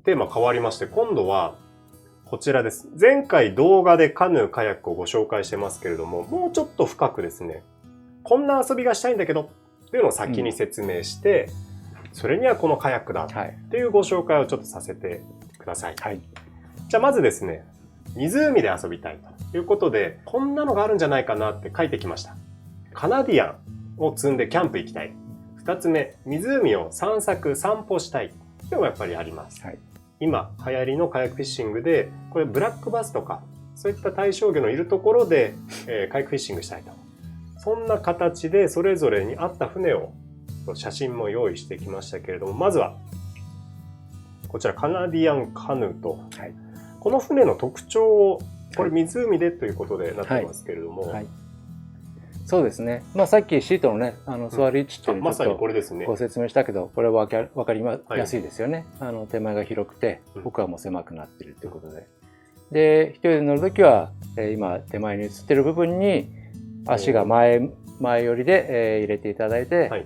テーマ変わりまして、今度はこちらです。前回動画でカヌーカヤックをご紹介してますけれども、もうちょっと深くですね、こんな遊びがしたいんだけどっていうのを先に説明して、それにはこのカヤックだっていうご紹介をちょっとさせてください。はい、じゃあまずですね、湖で遊びたいということで、こんなのがあるんじゃないかなって書いてきました。カナディアンを積んでキャンプ行きたい。2つ目、湖を散歩したいっていうのがやっぱりあります。はい、今流行りのカヤックフィッシングで、これブラックバスとかそういった対象魚のいるところで、カヤックフィッシングしたいと。そんな形でそれぞれに合った船を写真も用意してきましたけれども、まずはこちらカナディアンカヌーと、はい、この船の特徴をこれ湖でということでなってますけれども、はいはい、そうですね。まあさっきシートのね座り位置っていうのをまさにこれですね。ご説明したけど、これは分かりやすいですよね。手前が広くて奥はもう狭くなっているということで、で一人で乗るときは今手前に映ってる部分に足が前寄りで入れていただいて、はい、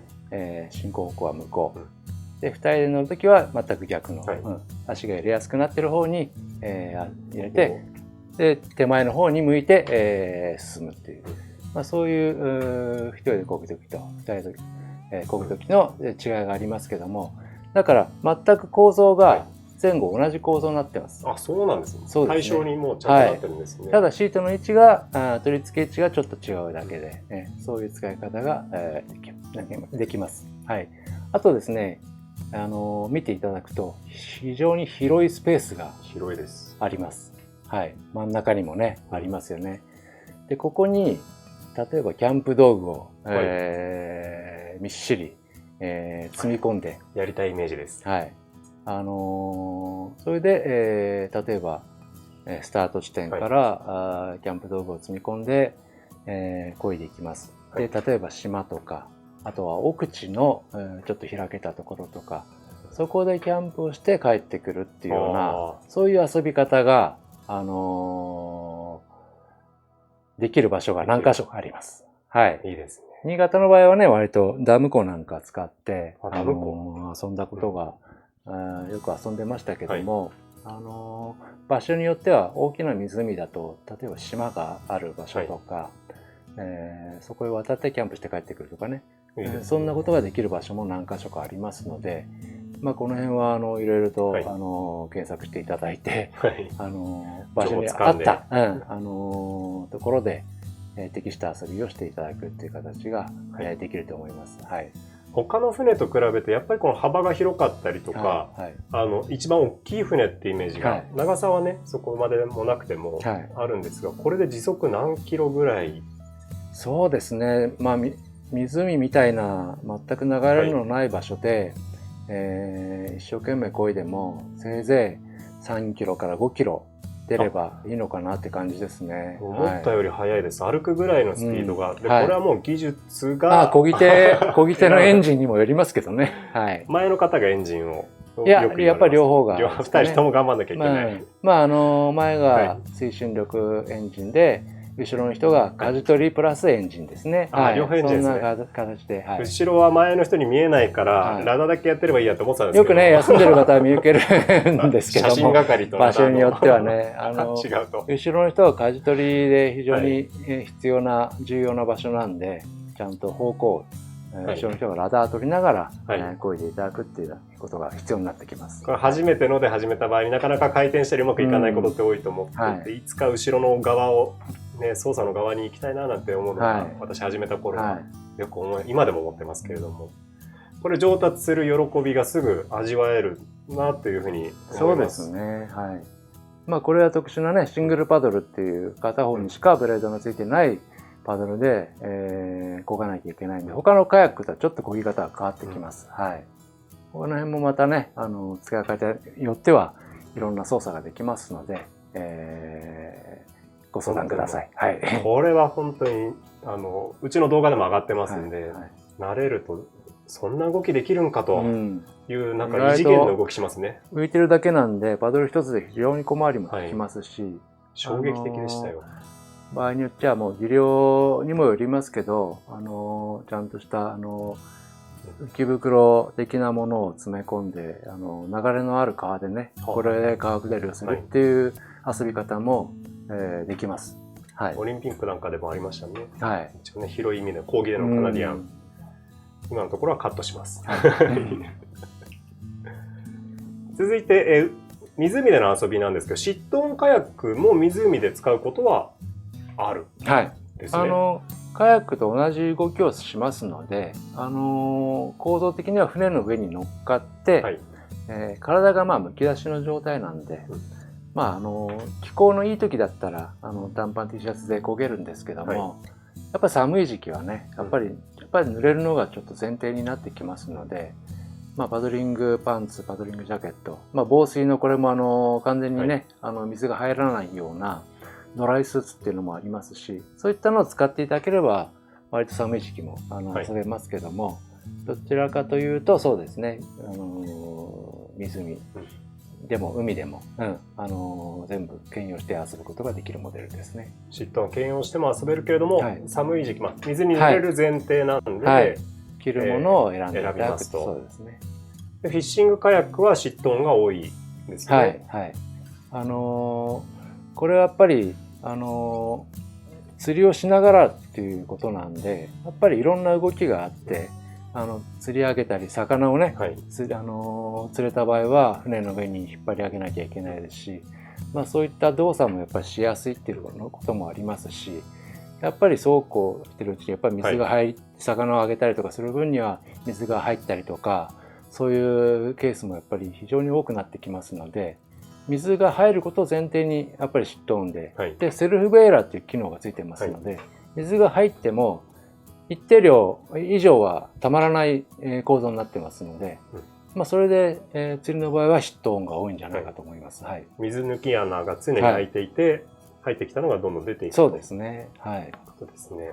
進行方向は向こう、で2人で乗るときは全く逆の、はい、足が入れやすくなっている方に、入れて、で手前の方に向いて、進むっていう、まあ、そういう1人で漕ぐときと2人で漕ぐときの違いがありますけども、だから全く構造が前後同じ構造になってます。あ、そうなんですね。そうですね。対象にもうちゃんとなってるんですね。はい、ただシートの位置が取り付け位置がちょっと違うだけで、そういう使い方ができます。はい。あとですね、見ていただくと非常に広いスペースがあります。はい。真ん中にもねありますよね。でここに例えばキャンプ道具を、みっしり、積み込んで、やりたいイメージです。はい。それで、例えばスタート地点から、キャンプ道具を積み込んで、漕いでいきます。で例えば島とか、あとは奥地の、ちょっと開けたところとか、そこでキャンプをして帰ってくるっていうような、そういう遊び方が、できる場所が何箇所かあります。はい。いいですね。新潟の場合はね、割とダム湖なんか使って、遊んだことが、よく遊んでましたけども、はい、場所によっては大きな湖だと、例えば島がある場所とか、はい、そこへ渡ってキャンプして帰ってくるとかね、そんなことができる場所も何箇所かありますので、まあ、この辺はいろいろと、はい、検索していただいて、はい、場所に合った、ところで、適した遊びをしていただくっていう形が、できると思います。はい、他の船と比べてやっぱりこの幅が広かったりとか、一番大きい船ってイメージが、長さはねそこまでもなくてもあるんですが、これで時速何キロぐらい？そうですね、まあ、湖みたいな全く流れのない場所で、一生懸命漕いでもせいぜい3キロから5キロ出ればいいのかなって感じですね。思ったより速いです。歩くぐらいのスピードが。でこれはもう技術が。漕ぎ手のエンジンにもよりますけどね。はい。前の方がエンジンを。いや、やっぱり両方が。2人とも頑張んなきゃいけない。まあ、前が推進力エンジンで、後ろの人が舵取りプラスエンジンですね。両方エンジンですね。そんな形で。後ろは前の人に見えないから、ラダだけやってればいいやと思ってたんですけど。よくね、休んでる方は見受けるんですけども。写真係と場所によってはね、違うと。後ろの人は舵取りで非常に必要な、重要な場所なんで、ちゃんと方向、後ろの人がラダー取りながら漕いでいただくっていうことが必要になってきます。これ初めてので始めた場合になかなか回転したりうまくいかないことって多いと思っていて、いつか後ろの側を操作の側に行きたいななんて思うのが、私始めた頃はよく今でも思ってますけれども、これ上達する喜びがすぐ味わえるなというふうに思います。そうですね。はい。まあこれは特殊なねシングルパドルっていう片方にしかブレードがついてないパドルで漕がなきゃいけないんで、他のカヤックとはちょっと漕ぎ方が変わってきます。はい。この辺もまたね使い方によってはいろんな操作ができますので、ご相談ください。はい。これは本当にうちの動画でも上がってますんで、慣れるとそんな動きできるんかというなんか異次元の動きしますね。浮いてるだけなんでパドル一つで非常に小回りもきますし、衝撃的でしたよ。場合によってはもう技量にもよりますけど、ちゃんとした浮き袋的なものを詰め込んで流れのある川でね、これで川下りをするっていう遊び方も、できます。はい、オリンピックなんかでもありましたね。はい、一応ね、広い意味で講義でのカナディアン、今のところはカットします。はい、続いて、湖での遊びなんですけど、シットオンカヤックも湖で使うことはあるですね。はい、カヤックと同じ動きをしますので、構造的には船の上に乗っかって、はい、体がむき出しの状態なんで、気候のいい時だったら短パン T シャツで漕げるんですけども、はい、やっぱり寒い時期はね、やっぱり濡れるのがちょっと前提になってきますので、パドリングパンツ、パドリングジャケット、防水のこれも完全にね、はい、水が入らないようなドライスーツっていうのもありますし、そういったのを使っていただければ割と寒い時期も遊べますけども、どちらかというとそうですね、湖でも海でも、全部兼用して遊ぶことができるモデルですね。シットを兼用しても遊べるけれども、はい、寒い時期、水に濡れる前提なんで、はい、着るものを選んでいただく選びますと。そうですね。でフィッシングカヤックはシットオンが多いですね。はい、はい。これはやっぱり釣りをしながらっていうことなんで、やっぱりいろんな動きがあって、釣り上げたり魚をね、はい、釣れた場合は船の上に引っ張り上げなきゃいけないですし、そういった動作もやっぱりしやすいっていうこともありますし、やっぱりそうこうしてるうちにやっぱり水が入り、はい、魚をあげたりとかする分には水が入ったりとか、そういうケースもやっぱり非常に多くなってきますので、水が入ることを前提にやっぱりシットオンで、はい、でセルフベーラーっていう機能がついてますので、はい、水が入っても一定量以上はたまらない構造になってますので、それで、釣りの場合はシットオンが多いんじゃないかと思います。はい、水抜き穴が常に開いていて、はい、入ってきたのがどんどん出ていくそうですね。はい。ことですね。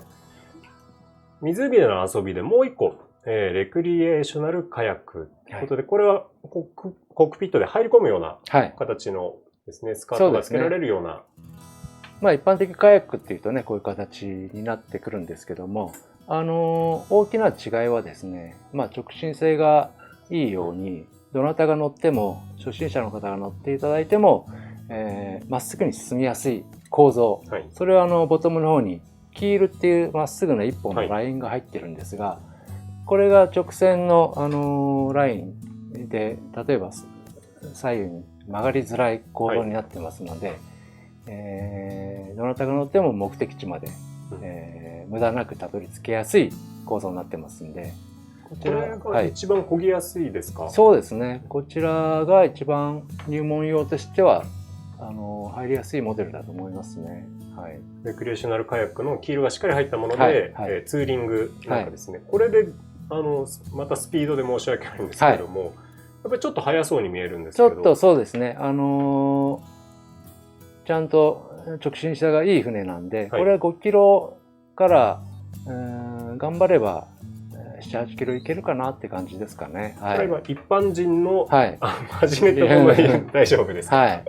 湖での遊びでもう一個、レクリエーショナルカヤックということで、これはコックピットで入り込むような形のですね、スカートが付けられるような。一般的カヤックっていうとね、こういう形になってくるんですけども、大きな違いはですね、直進性がいいように、どなたが乗っても、初心者の方が乗っていただいても、まっすぐに進みやすい構造、はい、それはボトムの方にキールっていうまっすぐな一本のラインが入ってるんですが、はい、これが直線の、ラインで、例えば左右に曲がりづらい構造になってますので、はい、どなたが乗っても目的地まで、無駄なくたどり着けやすい構造になってますんで、こちらが一番漕ぎやすいですか？はい、そうですね。こちらが一番入門用としては入りやすいモデルだと思いますね。はい、レクリエーショナルカヤックのキールがしっかり入ったもので、はいはい、ツーリングなんかですね、はい、これでまたスピードで申し訳ないんですけれども、はい、やっぱりちょっと速そうに見えるんですけど。ちょっとそうですね。ちゃんと直進車がいい船なんで、はい、これは5キロから頑張れば7、8キロいけるかなって感じですかね。はい、これは一般人の、はい、始めた方が大丈夫ですか？はい。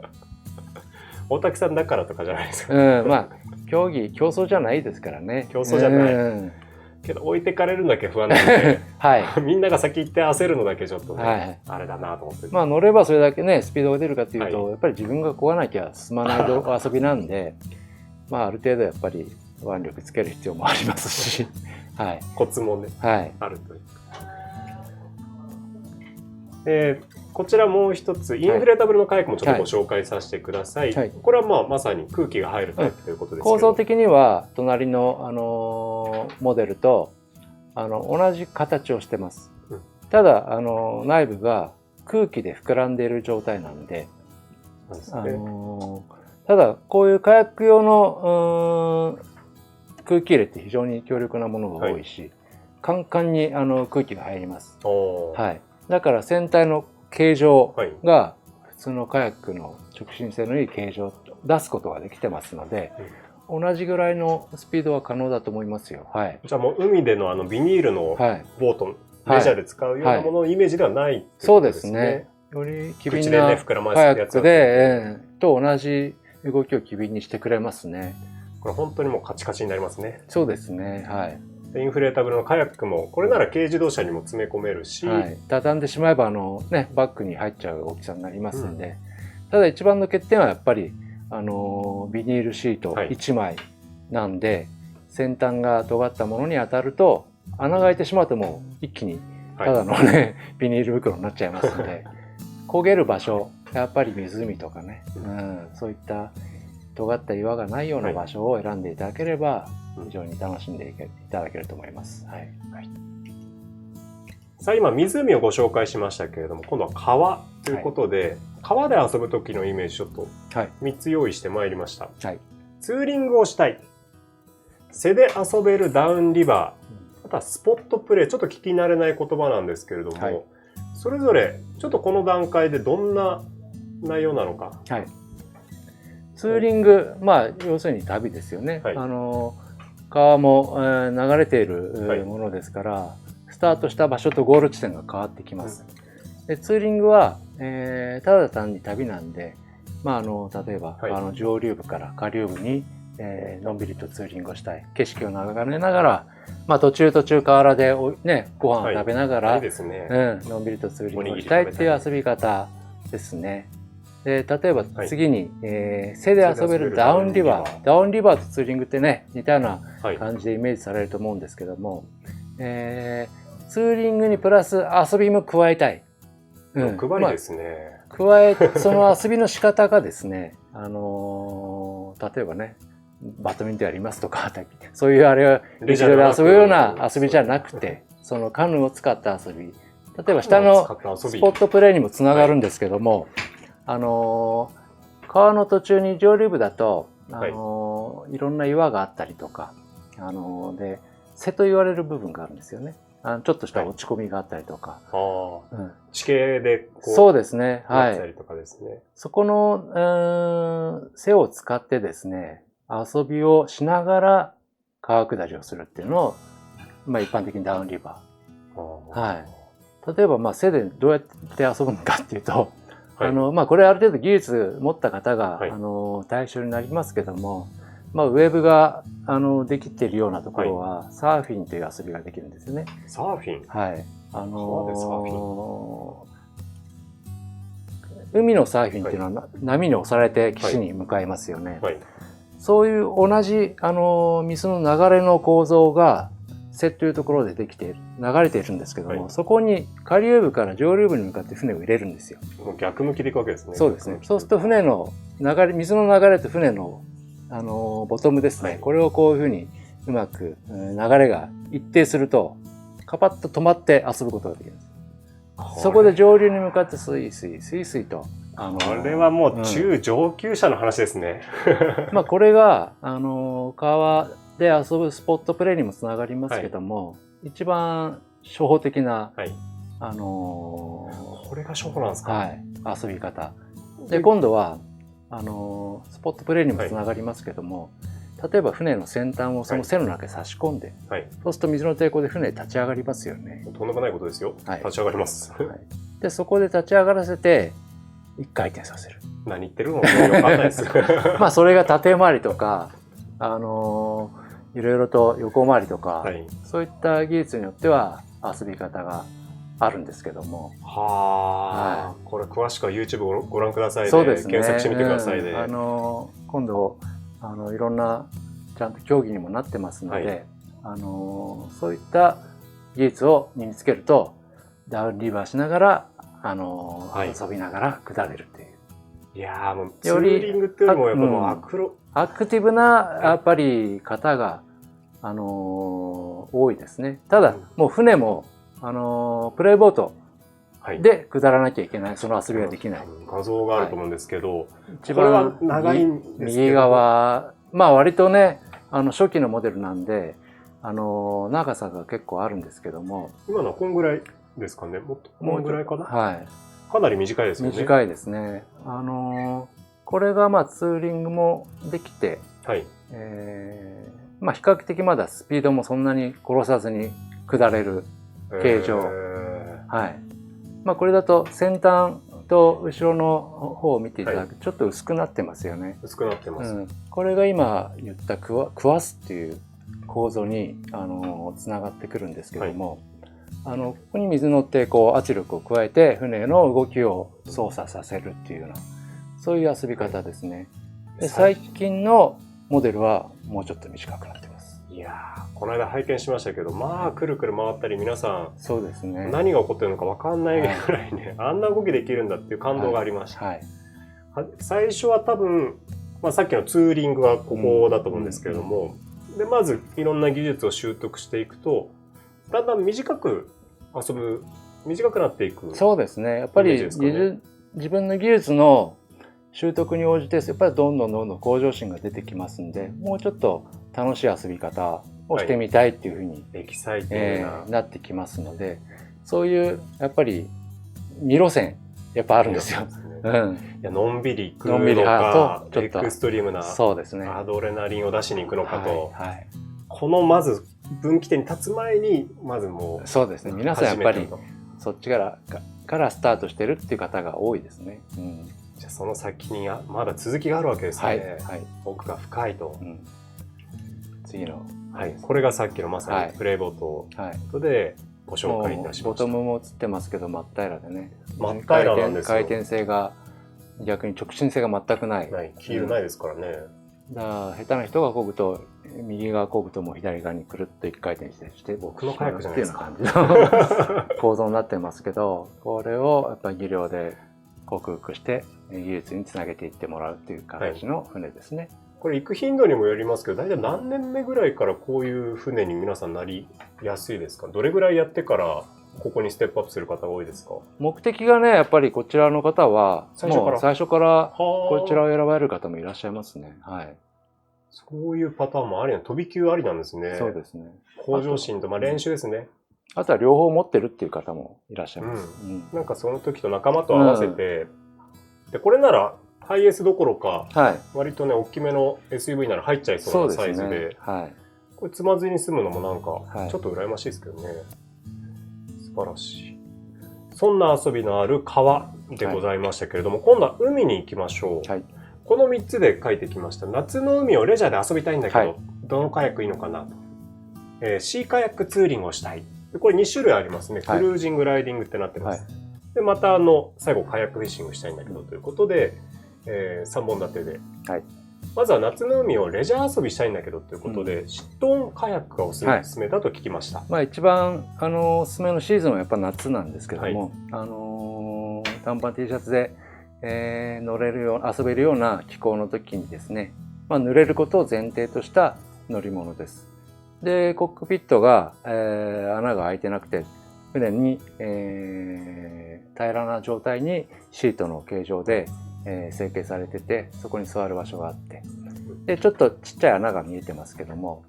大竹さんだからとかじゃないですか。競争じゃないですからね。競争じゃない。けど置いてかれるのだけ不安なんで、はい、みんなが先行って焦るのだけちょっとね、はい、あれだなと思って。乗ればそれだけね、スピードが出るかというと、はい、やっぱり自分が漕がなきゃ進まない遊びなんで、ある程度やっぱり腕力つける必要もありますし、はい、コツもね、はい、あるという。こちらもう一つ、インフレータブルのカヤックもちょっとご紹介させてください。はい、これはまさに空気が入るタイプということですけど、構造的には隣の、モデルと同じ形をしてます。ただ内部が空気で膨らんでいる状態なんで、ただこういうカヤック用の空気入れって非常に強力なものが多いし、はい、カンカンに空気が入ります。はい、だから船体の形状が普通のカヤックの直進性のいい形状を出すことができてますので、同じぐらいのスピードは可能だと思いますよ。はい、じゃあもう海でのビニールのボート、レジャーで使うようなもののイメージではないってことですね。そうですね。より機敏なカヤックで、と同じ動きを機敏にしてくれますね。これ本当にもうカチカチになりますね。そうですね。はい。でインフレータブルのカヤックもこれなら軽自動車にも詰め込めるし、はい、畳んでしまえばバッグに入っちゃう大きさになりますんで、ただ一番の欠点はやっぱりビニールシート1枚なんで、先端が尖ったものに当たると穴が開いてしまうともう一気にただのね、ビニール袋になっちゃいますので、焦げる場所、やっぱり湖とかね、そういった尖った岩がないような場所を選んでいただければ、非常に楽しんでいただけると思います。はい。さあ今湖をご紹介しましたけれども、今度は川ということで、川で遊ぶ時のイメージちょっと3つ用意してまいりました。はい、ツーリングをしたい。背で遊べるダウンリバー。またスポットプレー。ちょっと聞き慣れない言葉なんですけれども、それぞれちょっとこの段階でどんな内容なのか。はい。ツーリング、要するに旅ですよね。川も、流れているものですから、スタートした場所とゴール地点が変わってきます。でツーリングは、ただ単に旅なんで、例えば川の上流部から下流部に、のんびりとツーリングをしたい。景色を眺めながら、途中河原でご飯を食べながら、のんびりとツーリングをしたいっていう遊び方ですね。で例えば次に、背で遊べるダウンリバー。ダウンリバーとツーリングってね、似たような感じでイメージされると思うんですけども、ツーリングにプラス遊びも加えたい。欲張りですね。その遊びの仕方がですね、例えばね、バドミントンやりますとか、そういうあれは陸上で遊ぶような遊びじゃなくて、そのカヌーを使った遊び。例えば下のスポットプレーにもつながるんですけども、川の途中に上流部だと、いろんな岩があったりとか、で、瀬と言われる部分があるんですよね。ちょっとした落ち込みがあったりとか。地形でそうですね。はい。とかですね。そこの、瀬を使ってですね、遊びをしながら川下りをするっていうのを、一般的にダウンリバー。はい。例えば、瀬でどうやって遊ぶのかっていうと、これある程度技術持った方が、対象になりますけども、ウェブができているようなところは、サーフィンという遊びができるんですよね。サーフィン。はい。海のサーフィンっていうのは、波に押されて岸に向かいますよね。そういう同じ水の流れの構造が瀬というところでできている、流れているんですけども、そこに下流部から上流部に向かって船を入れるんですよ。もう逆向きでいくわけですね。そうですね。そうすると船の流れ、水の流れと船のボトムですね。これをこういうふうにうまく流れが一定すると、カパッと止まって遊ぶことができるんです。そこで上流に向かってスイスイと。これはもう中上級者の話ですね。これが川で遊ぶスポットプレーにもつながりますけども、一番初歩的な、これが初歩なんですか。遊び方。で今度はスポットプレーにもつながりますけども、例えば船の先端をその背の中に差し込んで、そうすると水の抵抗で船立ち上がりますよね。とんでもないことですよ。立ち上がります。でそこで立ち上がらせて一回転させる。何言ってるのか分かんないです。それが縦回りとかいろいろと横回りとか、そういった技術によっては遊び方があるんですけども。これ詳しくは YouTube をご覧くださいね。そうですね。検索してみてくださいね。今度いろんなちゃんと競技にもなってますので、そういった技術を身につけるとダウンリバーしながら遊びながら下れるっていう。いやもうツーリングっていうよりもやっぱもうアクティブなやっぱり方が多いですね。ただもう船もプレイボートで下らなきゃいけない、その遊びはできない。画像があると思うんですけど、一番長いんですけど、右側、割とね初期のモデルなんで長さが結構あるんですけども、今のはこんぐらいですかね。もっとこんぐらいかな。かなり短いですよね。短いですね。これがツーリングもできて、比較的まだスピードもそんなに殺さずに下れる形状。これだと先端と後ろの方を見ていただくとちょっと薄くなってますよね。薄くなってます。これが今言ったクワスっていう構造につながってくるんですけども、ここに水乗ってこう圧力を加えて船の動きを操作させるっていうようなそういう遊び方ですね。で最近のモデルはもうちょっと短くなってます。いやー、この間拝見しましたけど、まあくるくる回ったり、皆さんそうですね、何が起こってるのか分かんないぐらいね、あんな動きできるんだっていう感動がありました。はい、最初は多分、さっきのツーリングはここだと思うんですけれども、でまずいろんな技術を習得していくとだんだん短くなっていく。そうですね。やっぱり自分の技術の習得に応じてやっぱりどんどん向上心が出てきますんで、もうちょっと楽しい遊び方をしてみたいっていうふうに、エキサイティングな、なってきますので、そういうやっぱり2路線やっぱあるんですよ。いやのんびり行くのか、エクストリームなそうですね、アドレナリンを出しに行くのかと、このまず分岐点に立つ前にまずもうそうですね。皆さんやっぱりそっちからスタートしてるっていう方が多いですね。じゃあその先にまだ続きがあるわけですね。奥が深いと。次の、これがさっきのまさにプレイボートでご紹介いたしました。ボトムも映ってますけど真っ平らでね。真っ平らなんですよ。回転性が逆に直進性が全くない。キールないですからね。下手な人が漕ぐと右側漕ぐともう左側にくるっと一回転して僕のカヤックじゃないですかっていうような感じの構造になってますけど、これをやっぱり技量で克服して技術につなげていってもらうっていう形の船ですね。これ行く頻度にもよりますけど、大体何年目ぐらいからこういう船に皆さんなりやすいですか？どれぐらいやってからここにステップアップする方が多いですか？目的がね、やっぱりこちらの方はもう最初からこちらを選ばれる方もいらっしゃいますね。そういうパターンもありな、飛び級ありなんですね。そうですね。向上心と練習ですね。あとは両方持ってるっていう方もいらっしゃいます。なんかその時と仲間と合わせて、でこれならハイエースどころか、割とね大きめの SUV なら入っちゃいそうなサイズで、これ積まずに済むのもなんかちょっと羨ましいですけどね。素晴らしい。そんな遊びのある川でございましたけれども、今度は海に行きましょう。この3つで書いてきました。夏の海をレジャーで遊びたいんだけど、どのカヤックいいのかなと。シーカヤックツーリングをしたい。これ2種類ありますね。クルージング、ライディングってなってます。でまた最後カヤックフィッシングしたいんだけどということで、3本立てで。まずは夏の海をレジャー遊びしたいんだけどということで、シットオンカヤックがおすすめだと聞きました。一番おすすめのシーズンはやっぱ夏なんですけども、短パン T シャツで乗れるよう遊べるような気候の時にですね、濡れることを前提とした乗り物です。でコックピットが、穴が開いてなくて船に、平らな状態にシートの形状で、成形されてて、そこに座る場所があって、でちょっとちっちゃい穴が見えてますけども、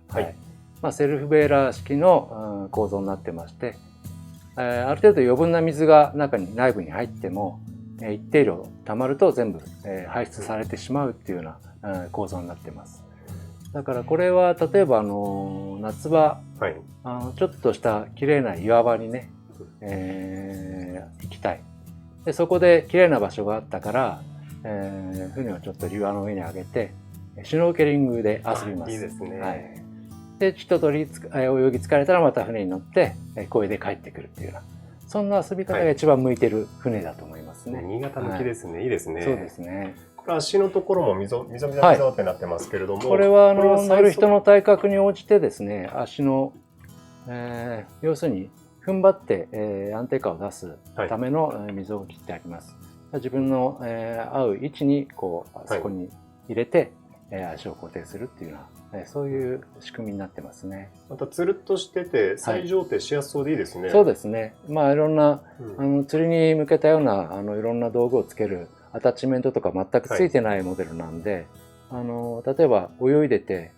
セルフベーラー式の、構造になってまして、ある程度余分な水が内部に入っても一定量溜まると全部排出されてしまうっていうような構造になってます。だからこれは例えば夏場、ちょっとした綺麗な岩場にね、行きたい。でそこで綺麗な場所があったから、船をちょっと岩の上に上げてシュノーケリングで遊びます。いいですね。でちょっと泳ぎ疲れたらまた船に乗って漕いで帰ってくるっていうような、そんな遊び方が一番向いてる船だと思いますね。新潟向きですね。いいですね。そうですね。これ足のところもみぞってなってますけれども、これは乗る人の体格に応じてですね、足の、要するに踏ん張って、安定感を出すための溝を切ってあります。自分の、合う位置にそこに入れて、足を固定するっていうような、そういう仕組みになってますね。またつるっとしてて最上艇しやすそうでいいですね。そうですね。いろんな、釣りに向けたようないろんな道具をつけるアタッチメントとか全くついてないモデルなんで、例えば泳いでて、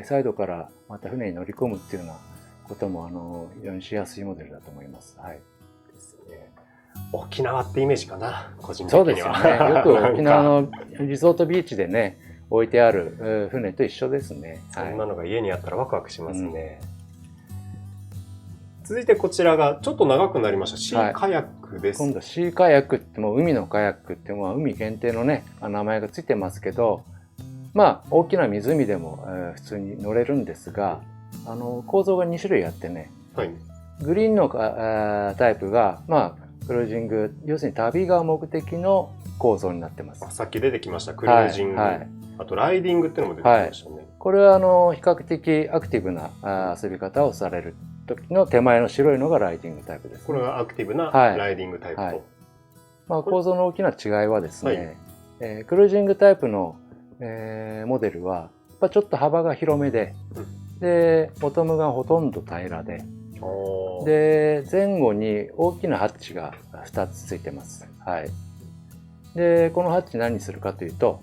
サイドからまた船に乗り込むっていうようなことも非常にしやすいモデルだと思います。ですね。沖縄ってイメージかな、個人的には。そうですよね。よく沖縄のリゾートビーチでね置いてある船と一緒ですね。そんなのが家にあったらワクワクしますね。続いてこちらがちょっと長くなりましたシーカヤックです。今度シーカヤックってもう海のカヤックって海限定のね名前がついてますけど、大きな湖でも普通に乗れるんですが、構造が2種類あってね、はい。グリーンのタイプが、まあ、クルージング、要するに旅が目的の構造になってます。さっき出てきました、クルージング。はいはい、あと、ライディングっていうのも出てきましたね。これは比較的アクティブな遊び方をされる時の手前の白いのがライディングタイプです、ね。これがアクティブなライディングタイプと。はいはい、まあ、構造の大きな違いはですね、クルージングタイプの、モデルはやっぱちょっと幅が広めで、でボトムがほとんど平らで、で前後に大きなハッチが2つついてます。はい、でこのハッチ何するかというと、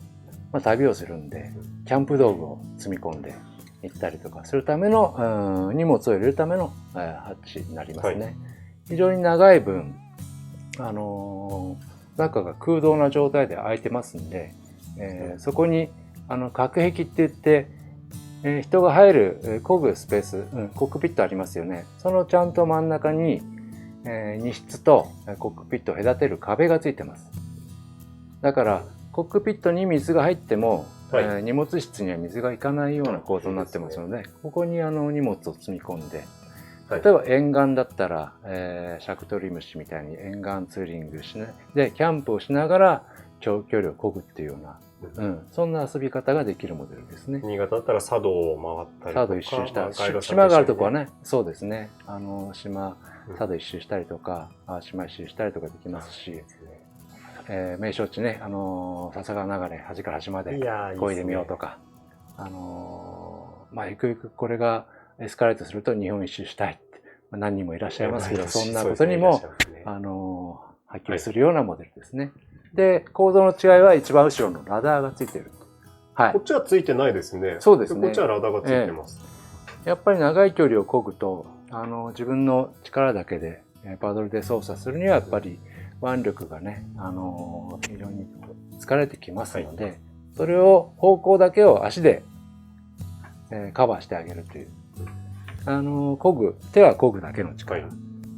まあ、旅をするんでキャンプ道具を積み込んで行ったりとかするための、荷物を入れるための、ハッチになりますね。はい、非常に長い分、中が空洞な状態で開いてますんで、そこに隔壁って言って、人が入る漕ぐスペース、コックピットありますよね。そのちゃんと真ん中に、荷室とコックピットを隔てる壁がついてます。だからコックピットに水が入っても、はい、荷物室には水がいかないような構造になってますので、ここに荷物を積み込んで、例えば沿岸だったら、シャクトリムシみたいに沿岸ツーリングしないでキャンプをしながら長距離を漕ぐっていうような、そんな遊び方ができるモデルですね。新潟だったら佐渡を回ったりとか、佐渡一周したり、島があるとこはね、そうですね、島佐渡一周したりとか、島一周したりとかできますし、名勝地ね、笹川流れ端から端まで漕いでみようとか、まあゆくゆくこれがエスカレートすると日本一周したいって、何人もいらっしゃいますけど、そんなことにも波及するようなモデルですね。で、構造の違いは一番後ろのラダーがついてる。はい。こっちはついてないですね。そうですね。こっちはラダーがついてます。やっぱり長い距離を漕ぐと、自分の力だけでパドルで操作するにはやっぱり腕力がね、非常に疲れてきますので、それを方向だけを足でカバーしてあげるという。漕ぐ、手は漕ぐだけの力。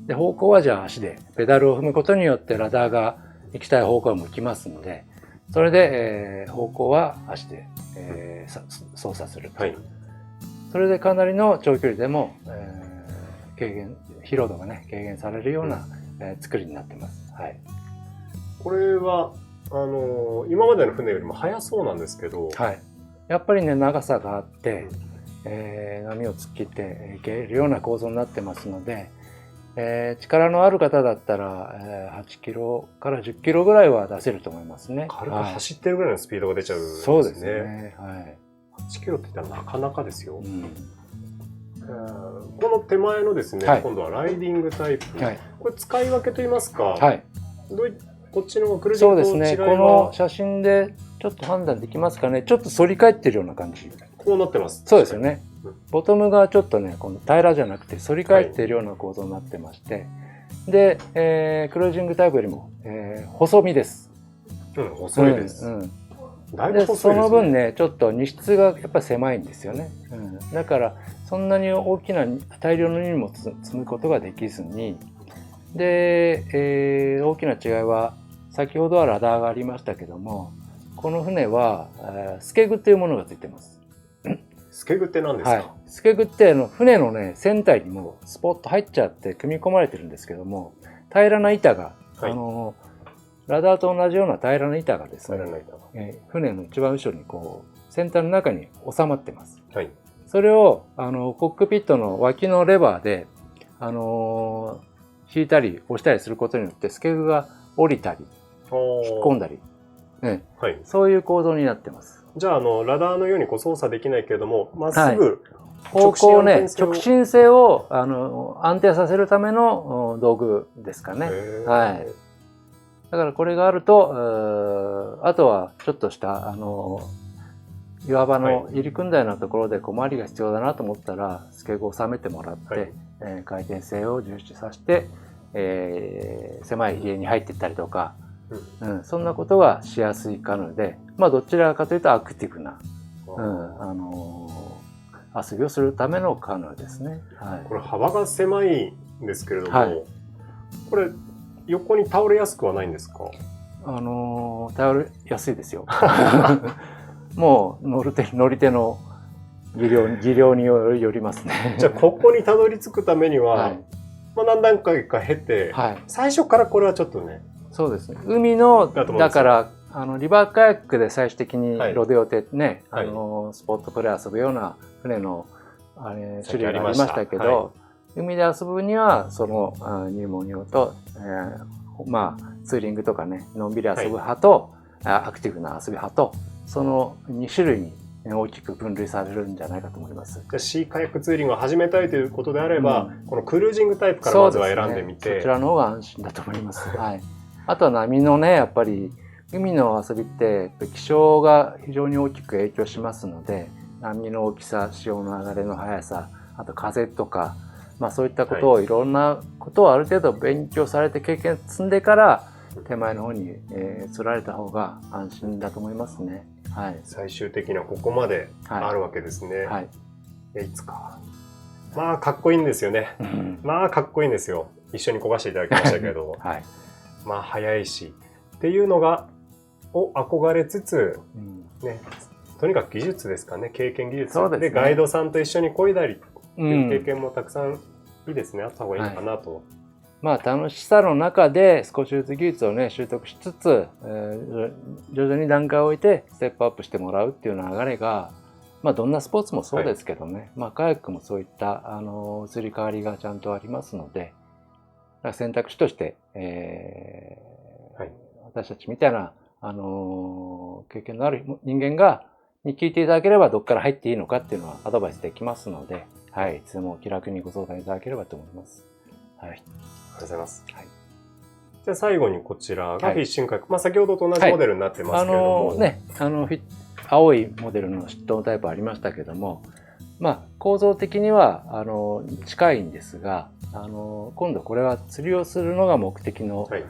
で、方向はじゃあ足でペダルを踏むことによってラダーが行きたい方向を向きますので、それで、方向は足で、操作するという。それでかなりの長距離でも、疲労度がね、軽減されるような、作りになってます。はい。これは、今までの船よりも速そうなんですけど、はい。やっぱりね、長さがあって、波を突っ切っていけるような構造になってますので、力のある方だったら、8キロから10キロぐらいは出せると思いますね。軽く走ってるぐらいのスピードが出ちゃうんですね。そうですね。はい。8キロって言ったらなかなかですよ。この手前のですね、今度はライディングタイプ。これ使い分けと言いますか、こっちのクルージングと違いは？そうですね。この写真でちょっと判断できますかね。ちょっと反り返ってるような感じ。こうなってます。そうですよね。ボトムがちょっとね、この平らじゃなくて反り返っているような構造になってまして、で、クルージングタイプよりも、細身です。細いです。だいぶ細いですね。その分ね、ちょっと荷室がやっぱり狭いんですよね。だからそんなに大きな大量の荷物を積むことができずに、で、大きな違いは先ほどはラダーがありましたけども、この船はスケグというものがついてます。スケグって何ですか？スケグって船のね、船体にもスポッと入っちゃって組み込まれてるんですけども、平らな板が、ラダーと同じような平らな板がですね、船の一番後ろにこう船体の中に収まってます。それをコックピットの脇のレバーで引いたり押したりすることによってスケグが降りたり引っ込んだり、そういう構造になってます。じゃあラダーのようにこう操作できないけれども、まっすぐ方向ね、直進性を安定させるための道具ですかね。はい。だからこれがあると、あとはちょっとした岩場の入り組んだようなところで小回りが必要だなと思ったらスケグを収めてもらって、回転性を重視させて、狭い家に入っていったりとか、そんなことがしやすいカヌーで、まあどちらかというとアクティブな、遊びをするためのカヌーですね。これ幅が狭いんですけれども、これ横に倒れやすくはないんですか？倒れやすいですよ。もう乗り手の技量によりますね。じゃあここにたどり着くためには、はい、まあ、何段階か経て、はい、最初からこれはちょっとね。そうですね。海のだからリバーカヤックで最終的にロデオってね、はい、スポットプレー遊ぶような船の種類がありましたけど、はい、海で遊ぶにはその入門用と、まあツーリングとかねのんびり遊ぶ派と、はい、アクティブな遊び派とその2種類に大きく分類されるんじゃないかと思います。じゃあシーカヤックツーリングを始めたいということであれば、このクルージングタイプからまずは選んでみて、 そちらの方が安心だと思います。はい、あとは波のねやっぱり海の遊びって気象が非常に大きく影響しますので、波の大きさ、潮の流れの速さ、あと風とか、まあ、そういったことをいろんなことをある程度勉強されて経験積んでから手前の方に移られた方が安心だと思いますね。はい、最終的にはここまであるわけですね。はい、いつか。まあかっこいいんですよね。まあかっこいいんですよ。一緒に漕がしていただきましたけれども、はい、まあ速いしっていうのがを憧れつつ、ね、とにかく技術ですかね、経験技術 で、ガイドさんと一緒に漕いだりっていう経験もたくさんいいですね、あった方がいいのかなと。はい、まあ楽しさの中で少しずつ技術をね習得しつつ、徐々に段階を置いてステップアップしてもらうっていう流れが、まあどんなスポーツもそうですけどね、はい、まあカヤックもそういった移り変わりがちゃんとありますので、選択肢として、はい、私たちみたいな経験のある人間に聞いていただければどこから入っていいのかっていうのはアドバイスできますので、はい、いつでも気楽にご相談いただければと思います。はい、ありがとうございます。はい、じゃあ最後にこちらがフィッシングカヤック、まあ先ほどと同じモデルになってますけれども、ね、青いモデルの筆頭タイプありましたけども、まあ構造的には近いんですが、今度これは釣りをするのが目的の、はい、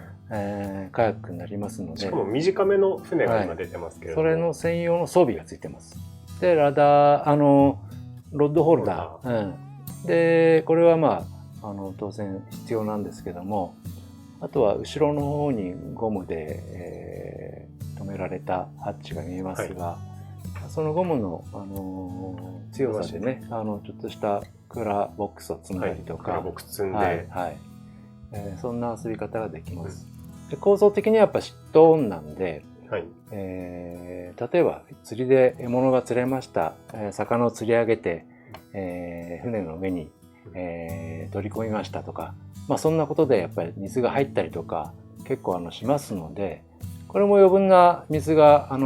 カヤックになりますので、しかも短めの船が今出てますけれども、はい、それの専用の装備がついてます。でラダーロッドホルダー、でこれはまあ当然必要なんですけども、あとは後ろの方にゴムで、止められたハッチが見えますが、はい、そのゴムの、強さでねちょっとしたクーラーボックスを積んだりとか、クーラーボックス積んで、はいはい、そんな遊び方ができます。で構造的にはやっぱシットオンなんで、はい、例えば釣りで獲物が釣れました、魚を釣り上げて、船の上に、取り込みましたとか、まあ、そんなことでやっぱり水が入ったりとか結構しますので、これも余分な水がちゃ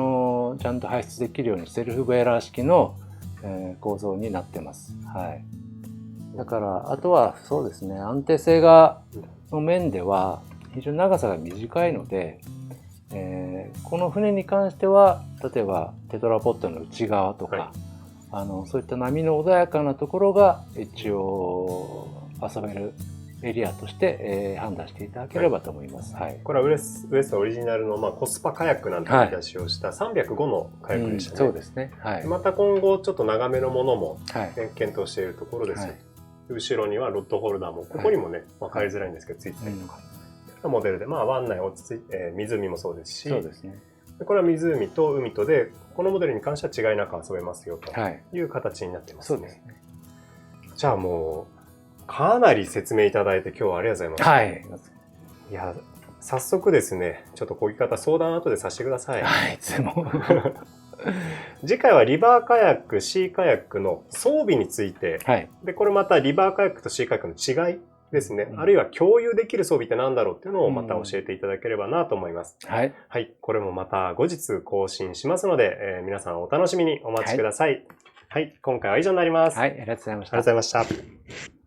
んと排出できるようにセルフボイラー式の、構造になってます。はい、だからあとはそうですね、安定性の面では非常に長さが短いので、この船に関しては例えばテトラポットの内側とか、はい、そういった波の穏やかなところが一応遊べるエリアとして、判断していただければと思います。はい、これはウエストオリジナルの、コスパカヤックなんて見出しをした305のカヤックでしたね。そうですね。はい、また今後ちょっと長めのものも、検討しているところです。はい、後ろにはロッドホルダーもここにもね、分かりづらいんですけどついてたりとか、モデルで湾内落ち着いて、湖もそうですし、そうですね、これは湖と海とでこのモデルに関しては違いなく遊べますよという形になってますね。そうですね。じゃあもうかなり説明いただいて今日はありがとうございました。はい。いや早速ですね、ちょっと漕ぎ方相談後でさせてください。はい、いつも。次回はリバーカヤック、シーカヤックの装備について、はい、でこれまたリバーカヤックとシーカヤックの違いですね、あるいは共有できる装備って何だろうっていうのをまた教えていただければなと思います。はい。はい。これもまた後日更新しますので、皆さんお楽しみにお待ちください。はい。はい、今回は以上になります。はい。ありがとうございました。ありがとうございました。